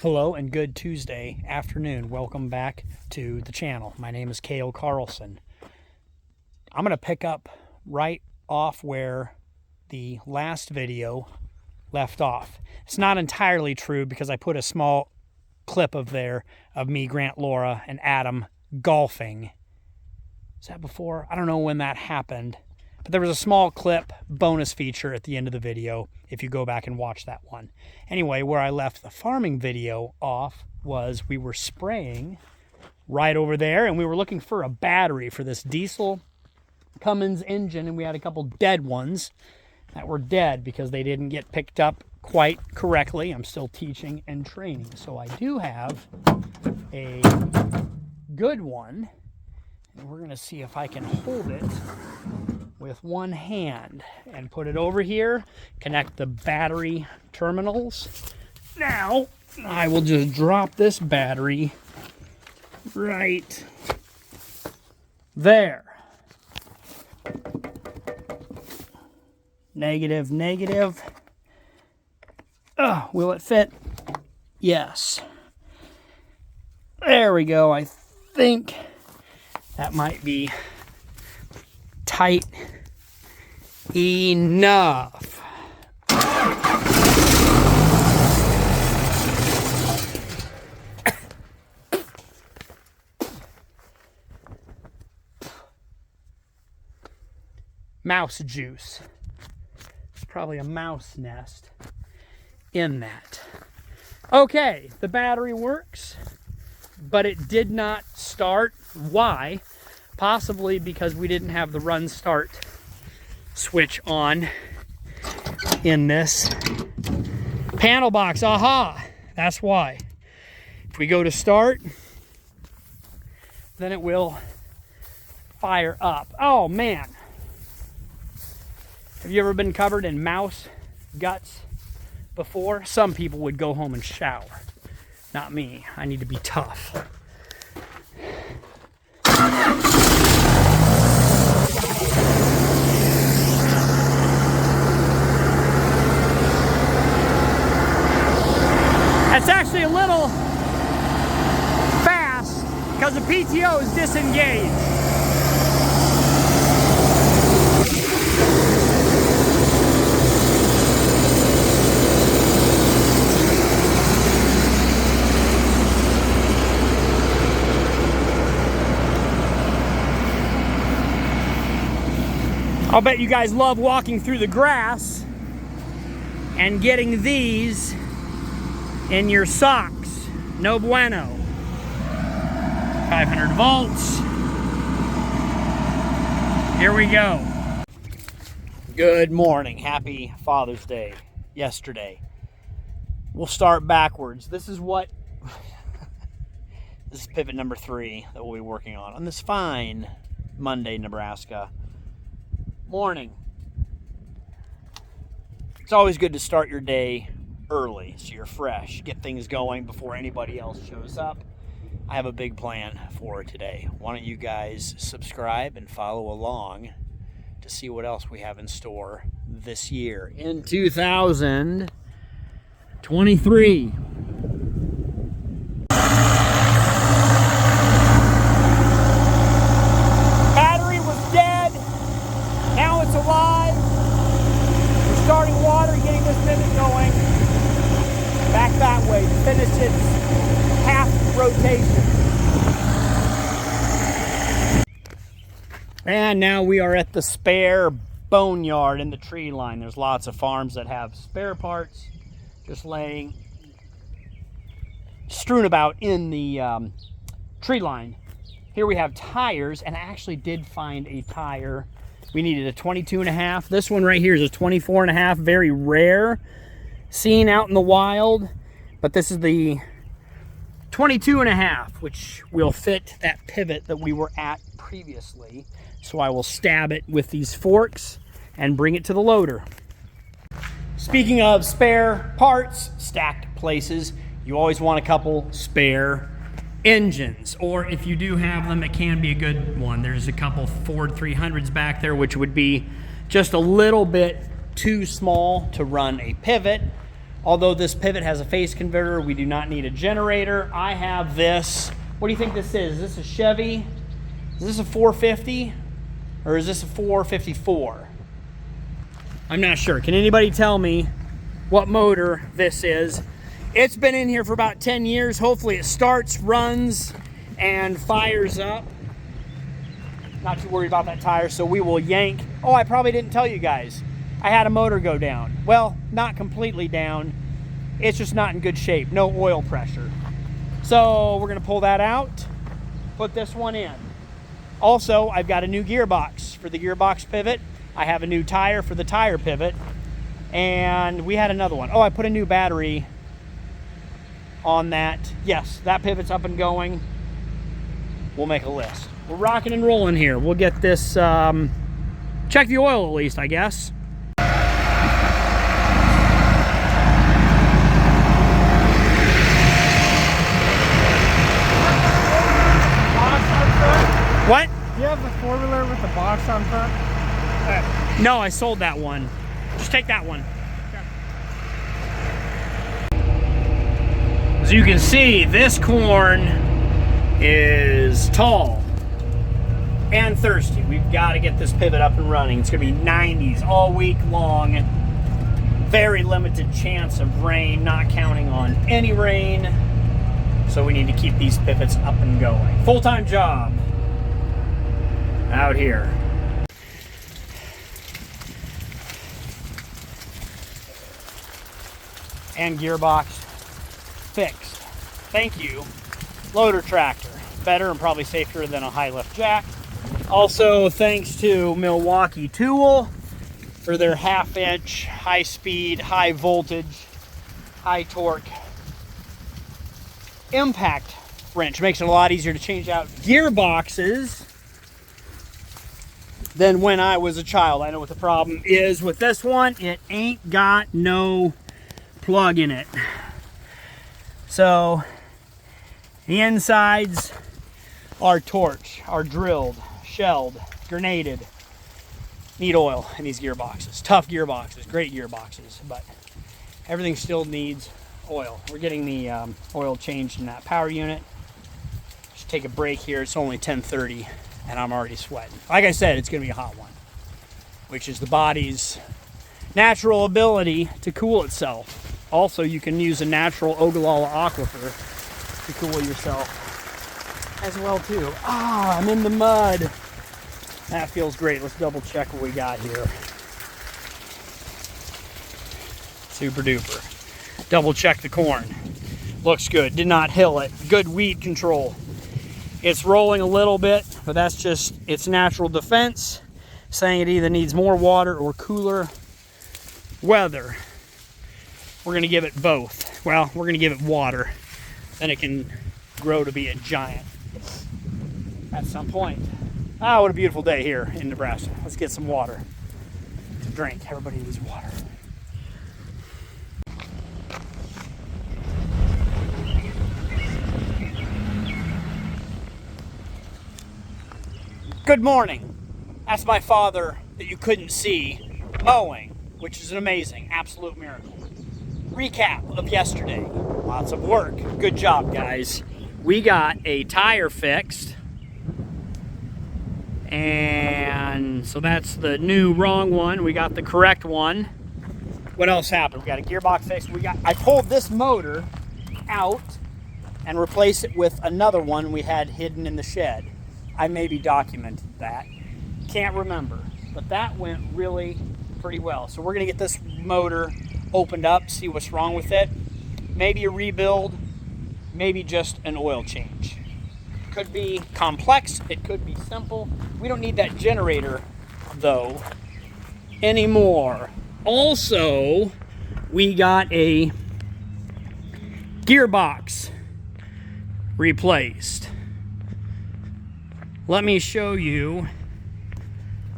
Hello and good Tuesday afternoon. Welcome back to the channel. My name is Cale Carlson. I'm going to pick up right off where the last video left off. It's not entirely true because I put a small clip of me, Grant, Laura, and Adam golfing. Is that before? I don't know when that happened. But there was a small clip bonus feature at the end of the video if you go back and watch that one. Anyway, where I left the farming video off was we were spraying right over there, and we were looking for a battery for this diesel Cummins engine, and we had a couple dead ones that were dead because they didn't get picked up quite correctly. I'm still teaching and training, so I do have a good one, and we're going to see if I can hold it with one hand and put it over here, connect the battery terminals. Now, I will just drop this battery right there. Negative, negative. Will it fit? Yes. There we go. I think that might be tight enough. Mouse juice. There's probably a mouse nest in that. Okay, the battery works, but it did not start. Why? Possibly because we didn't have the run start switch on in this panel box. Aha! That's why. If we go to start, then it will fire up. Oh man. Have you ever been covered in mouse guts before? Some people would go home and shower. Not me. I need to be tough. That's actually a little fast because the PTO is disengaged. I'll bet you guys love walking through the grass and getting these in your socks. No bueno. 500 volts. Here we go. Good morning. Happy Father's Day yesterday. We'll start backwards. This is pivot number 3 that we'll be working on this fine Monday, Nebraska morning. It's always good to start your day early so you're fresh, get things going before anybody else shows up. I have a big plan for today. Why don't you guys subscribe and follow along to see what else we have in store this year in 2023. Battery was dead. Now it's alive. We're starting water, getting this pivot going. Back that way to finish its half rotation. And now we are at the spare boneyard in the tree line. There's lots of farms that have spare parts just laying, strewn about in the tree line. Here we have tires, and I actually did find a tire. We needed a 22.5. This one right here is a 24.5, very rare. Seen out in the wild, but this is the 22.5, which will fit that pivot that we were at previously. So I will stab it with these forks and bring it to the loader. Speaking of spare parts, stacked places, you always want a couple spare engines, or if you do have them, it can be a good one. There's a couple Ford 300s back there, which would be just a little bit too small to run a pivot, Although this pivot has a phase converter, we do not need a generator. I have this. What do you think this is? Is this a Chevy? Is this a 450? Or is this a 454? I'm not sure. Can anybody tell me what motor this is? It's been in here for about 10 years. Hopefully it starts, runs, and fires up. Not too worried about that tire, so we will yank. Oh, I probably didn't tell you guys. I had a motor go down. Well, not completely down. It's just not in good shape. No oil pressure. So we're gonna pull that out, put this one in. Also, I've got a new gearbox for the gearbox pivot. I have a new tire for the tire pivot. And we had another one. Oh, I put a new battery on that. Yes, that pivot's up and going. We'll make a list. We're rocking and rolling here. We'll get this, check the oil at least, I guess. What? Do you have the four-wheeler with the box on front? No, I sold that one. Just take that one. As you can see, this corn is tall and thirsty. We've got to get this pivot up and running. It's going to be 90s all week long. Very limited chance of rain, not counting on any rain. So we need to keep these pivots up and going. Full-time job out here. And gearbox fixed. Thank you, loader tractor. Better and probably safer than a high lift jack. Also, thanks to Milwaukee Tool for their 1/2 inch high speed, high voltage, high torque impact wrench. Makes it a lot easier to change out gearboxes than when I was a child. I know what the problem is with this one. It ain't got no plug in it. So the insides are torched, are drilled, shelled, grenaded. Need oil in these gearboxes. Tough gearboxes, great gearboxes, but everything still needs oil. We're getting the oil changed in that power unit. Just take a break here. It's only 10:30 and I'm already sweating. Like I said, it's gonna be a hot one, which is the body's natural ability to cool itself. Also, you can use a natural Ogallala aquifer to cool yourself as well too. Ah, I'm in the mud. That feels great. Let's double check what we got here. Super duper. Double check the corn. Looks good. Did not hill it. Good weed control. It's rolling a little bit, but that's just its natural defense, saying it either needs more water or cooler weather. We're going to give it both. Well, we're going to give it water. Then it can grow to be a giant at some point. Ah, what a beautiful day here in Nebraska. Let's get some water to drink. Everybody needs water. Good morning. That's my father that you couldn't see mowing, which is an amazing, absolute miracle. Recap of yesterday. Lots of work. Good job, guys. We got a tire fixed. And so that's the new wrong one. We got the correct one. What else happened? We got a gearbox fixed. I pulled this motor out and replaced it with another one we had hidden in the shed. I maybe documented that. Can't remember. But that went really pretty well. So we're going to get this motor opened up, see what's wrong with it. Maybe a rebuild, maybe just an oil change. Could be complex, it could be simple. We don't need that generator though anymore. Also, we got a gearbox replaced. Let me show you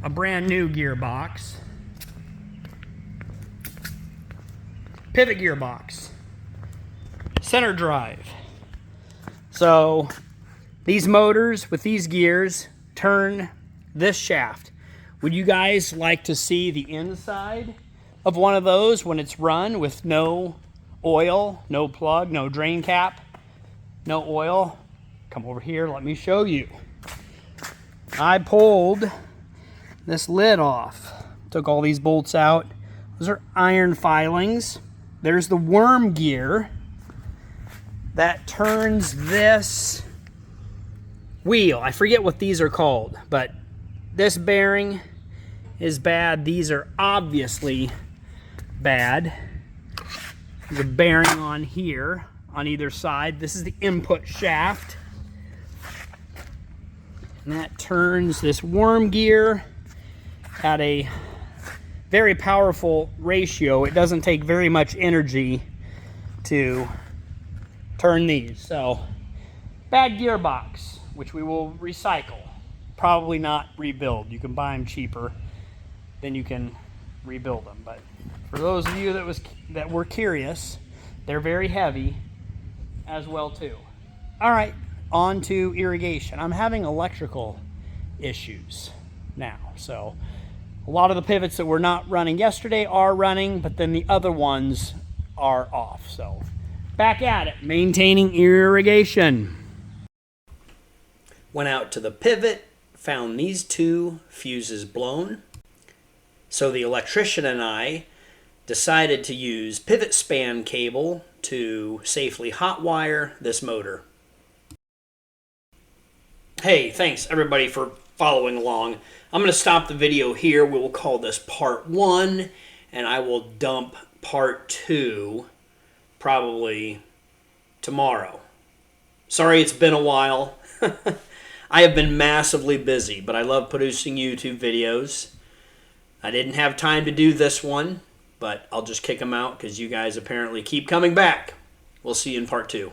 a brand new gearbox. Pivot gearbox. Center drive. So these motors with these gears turn this shaft. Would you guys like to see the inside of one of those when it's run with no oil, no plug, no drain cap, no oil. Come over here, let me show you. I pulled this lid off. Took all these bolts out. Those are iron filings. There's the worm gear that turns this wheel. I forget what these are called, but this bearing is bad. These are obviously bad. There's a bearing on here on either side. This is the input shaft. And that turns this worm gear at a very powerful ratio. It doesn't take very much energy to turn these. So, bad gearbox, which we will recycle. Probably not rebuild. You can buy them cheaper than you can rebuild them. But for those of you that were curious, they're very heavy as well too. All right, on to irrigation. I'm having electrical issues now. So a lot of the pivots that were not running yesterday are running, but then the other ones are off. So back at it, maintaining irrigation. Went out to the pivot, found these two fuses blown. So the electrician and I decided to use pivot span cable to safely hotwire this motor. Hey, thanks everybody for following along. I'm going to stop the video here. We will call this part 1, and I will dump part 2 probably tomorrow. Sorry it's been a while. I have been massively busy, but I love producing YouTube videos. I didn't have time to do this one, but I'll just kick them out because you guys apparently keep coming back. We'll see you in part 2.